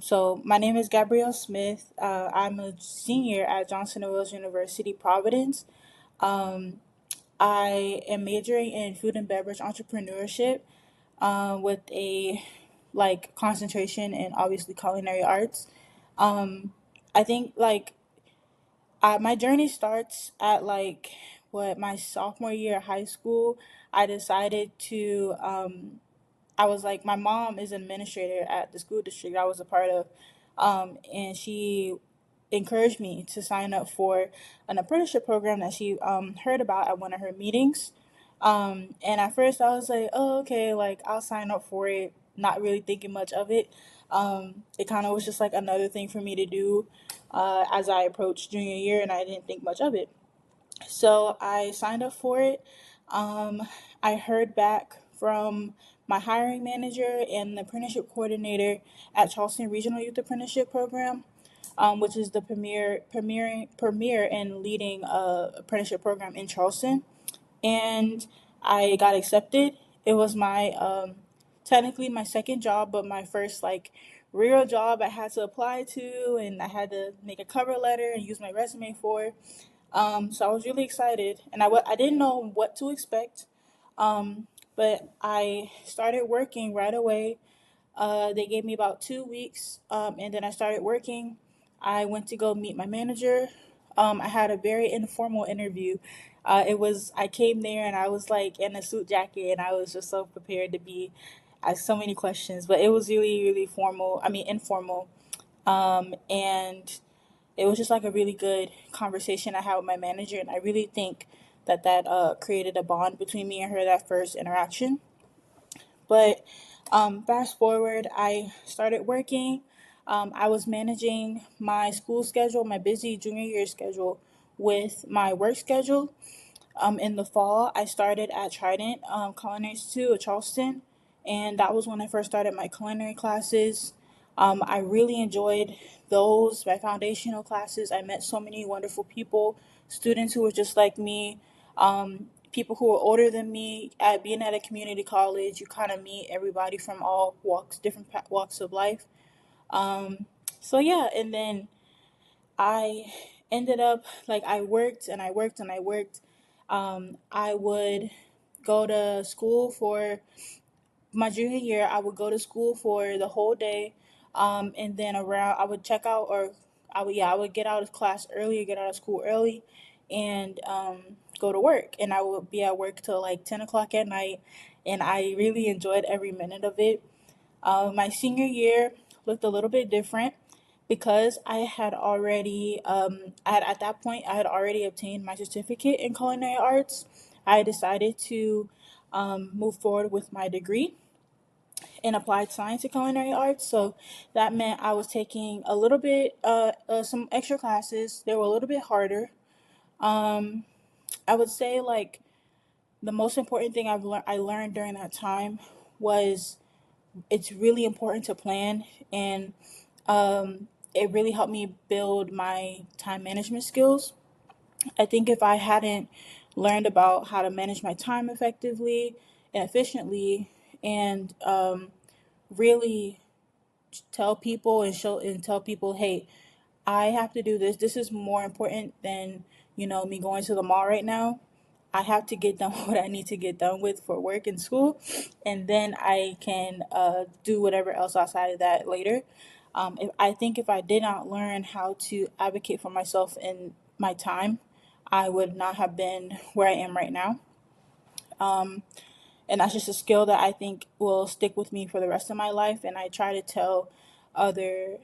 So my name is Gabrielle Smith. I'm a senior at Johnson& Wales University, Providence. Um, I am majoring in food and beverage entrepreneurship with a concentration in obviously culinary arts. Um, I think my journey starts at what my sophomore year of high school. I decided to I was like, my mom is an administrator at the school district I was a part of, and she encouraged me to sign up for an apprenticeship program that she heard about at one of her meetings. And at first I was like, oh, okay, like I'll sign up for it, not really thinking much of it. It kind of was just like another thing for me to do as I approached junior year, and I didn't think much of it. So I signed up for it. I heard back from my hiring manager and the apprenticeship coordinator at Charleston Regional Youth Apprenticeship Program, which is the premier and leading apprenticeship program in Charleston. And I got accepted. It was my technically my second job, but my first real job I had to apply to, and I had to make a cover letter and use my resume for. So I was really excited, and I didn't know what to expect, but I started working right away. They gave me about 2 weeks, and then I started working. I went to go meet my manager. I had a very informal interview. I came there and I was like in a suit jacket, and I was just so prepared to be asked so many questions, but it was really, really formal. I mean, informal. And it was just like a really good conversation I had with my manager, and I really think that created a bond between me and her that first interaction. But fast forward, I started working. I was managing my school schedule, my busy junior year schedule, with my work schedule. In the fall, I started at Trident Culinary Institute of Charleston, and that was when I first started my culinary classes. I really enjoyed those, my foundational classes. I met so many wonderful people, students who were just like me, people who were older than me. At being at a community college, you kind of meet everybody from all walks, different walks of life. Um, so yeah, and then I ended up I worked and I worked and I worked. I would go to school for my junior year. I would go to school for the whole day, and then around I would check out, or I would get out of class early, get out of school early, and go to work. And I would be at work till like 10 o'clock at night, and I really enjoyed every minute of it. My senior year looked a little bit different because at that point, I had already obtained my certificate in culinary arts. I decided to move forward with my degree in applied science and culinary arts. So that meant I was taking a little bit, some extra classes. They were a little bit harder. Um, I would say the most important thing I learned during that time was it's really important to plan, and it really helped me build my time management skills. I think if I hadn't learned about how to manage my time effectively and efficiently, and really tell people, hey, I have to do this. This is more important than me going to the mall right now. I have to get done what I need to get done with for work and school, and then I can do whatever else outside of that later. If I did not learn how to advocate for myself in my time, I would not have been where I am right now. Um, and that's just a skill that I think will stick with me for the rest of my life. And I try to tell other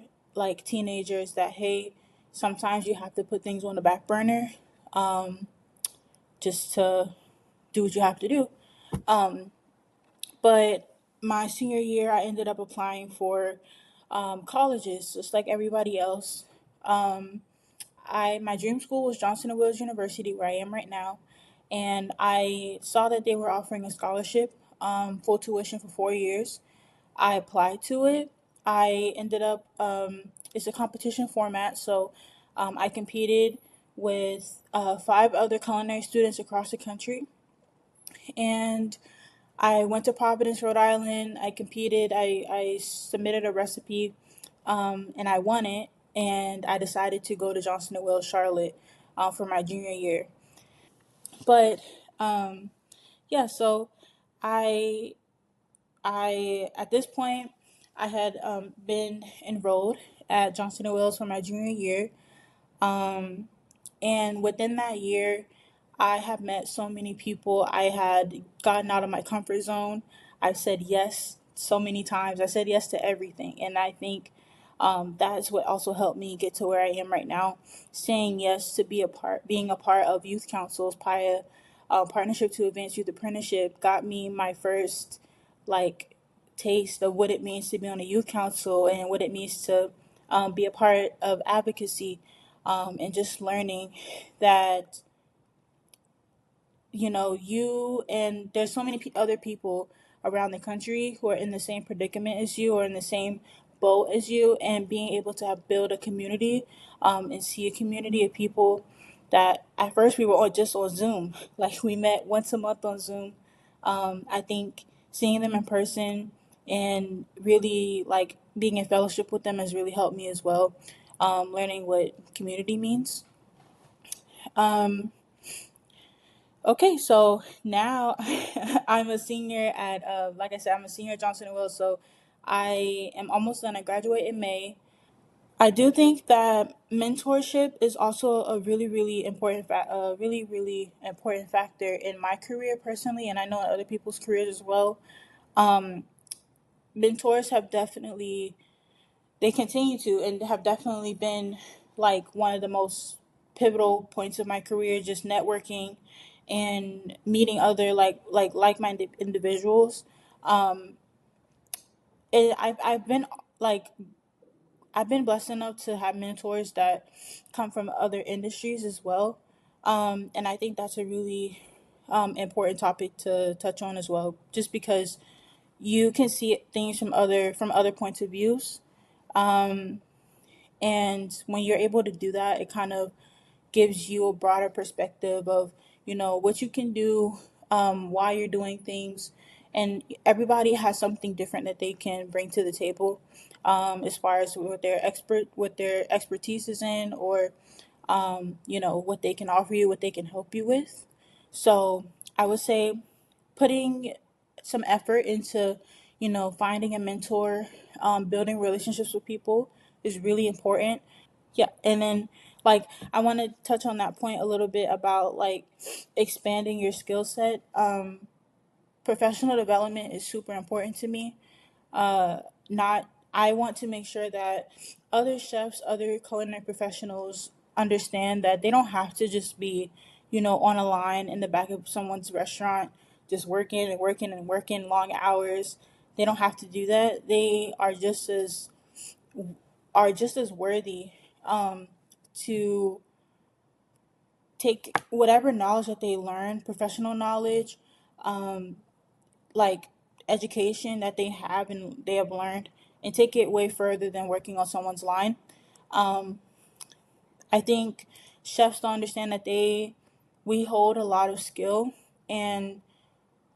teenagers that, hey, sometimes you have to put things on the back burner, um, just to do what you have to do. Um, but my senior year, I ended up applying for colleges, just like everybody else. Um, I My dream school was Johnson& Wales University, where I am right now, and I saw that they were offering a scholarship, full tuition for 4 years. I applied to it. I ended up. It's a competition format, so I competed with five other culinary students across the country, and I went to Providence, Rhode Island. I competed. I submitted a recipe and I won it. And I decided to go to Johnson and Wales Charlotte for my junior year. But yeah, so I at this point I had been enrolled at Johnson and Wales for my junior year. Um, And within that year, I have met so many people. I had gotten out of my comfort zone. I said yes so many times. I said yes to everything. And I think that's what also helped me get to where I am right now. Saying yes to being a part of youth councils, partnership to advance youth apprenticeship got me my first like taste of what it means to be on a youth council and what it means to be a part of advocacy, and just learning that you and there's so many other people around the country who are in the same predicament as you or in the same boat as you, and being able to build a community, and see a community of people that at first we were all just on Zoom, like we met once a month on Zoom. I think seeing them in person and really like being in fellowship with them has really helped me as well, learning what community means. Um, Okay, so now I'm a senior at, like I said, I'm a senior at Johnson and Wales. So I am almost done. I graduate in May. I do think that mentorship is also a really important factor in my career personally, and I know in other people's careers as well. Um, Mentors have definitely they continue to and have definitely been like one of the most pivotal points of my career, just networking and meeting other like-minded individuals. um and like I've been blessed enough to have mentors that come from other industries as well. And I think that's a really important topic to touch on as well, just because you can see things from other points of views. um And when you're able to do that, it kind of gives you a broader perspective of, what you can do, why you're doing things. And everybody has something different that they can bring to the table, as far as what their expertise is in, or, what they can offer you, what they can help you with. So I would say putting some effort into, finding a mentor, building relationships with people is really important. Yeah, and then like I want to touch on that point a little bit about like expanding your skill set. Professional development is super important to me. Not I want to make sure that other chefs, other culinary professionals understand that they don't have to just be, on a line in the back of someone's restaurant, just working and working and working long hours. They don't have to do that. They are just as worthy, to take whatever knowledge that they learn, professional knowledge, um, like education that they have learned, and take it way further than working on someone's line. Um, I think chefs don't understand that we hold a lot of skill, and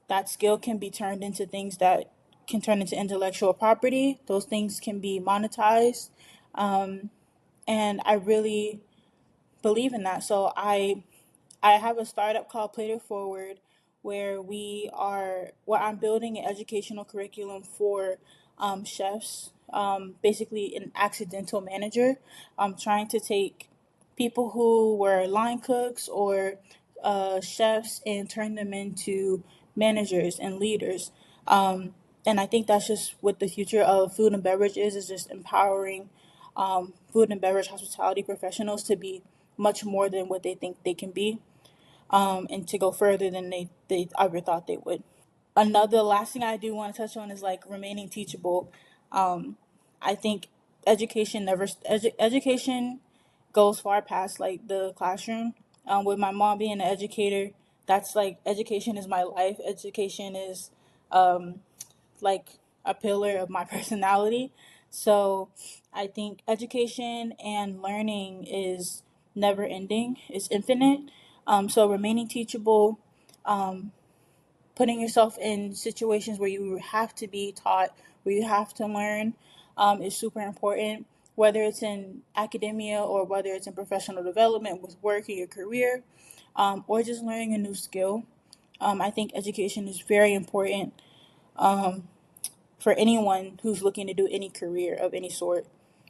that skill can be turned into things that can turn into intellectual property. Those things can be monetized, and I really believe in that. So I have a startup called Play It Forward, where I'm building an educational curriculum for chefs, basically an accidental manager. I'm trying to take people who were line cooks or chefs and turn them into managers and leaders. And I think that's just what the future of food and beverage is just empowering food and beverage hospitality professionals to be much more than what they think they can be, and to go further than they ever thought they would. Another last thing I do want to touch on is like remaining teachable. I think education goes far past like the classroom. With my mom being an educator, that's like education is my life. Education is like a pillar of my personality. So I think education and learning is never ending, it's infinite. So remaining teachable, putting yourself in situations where you have to be taught, where you have to learn, is super important. whether it's in academia or whether it's in professional development with work or your career, or just learning a new skill. I think education is very important for anyone who's looking to do any career of any sort.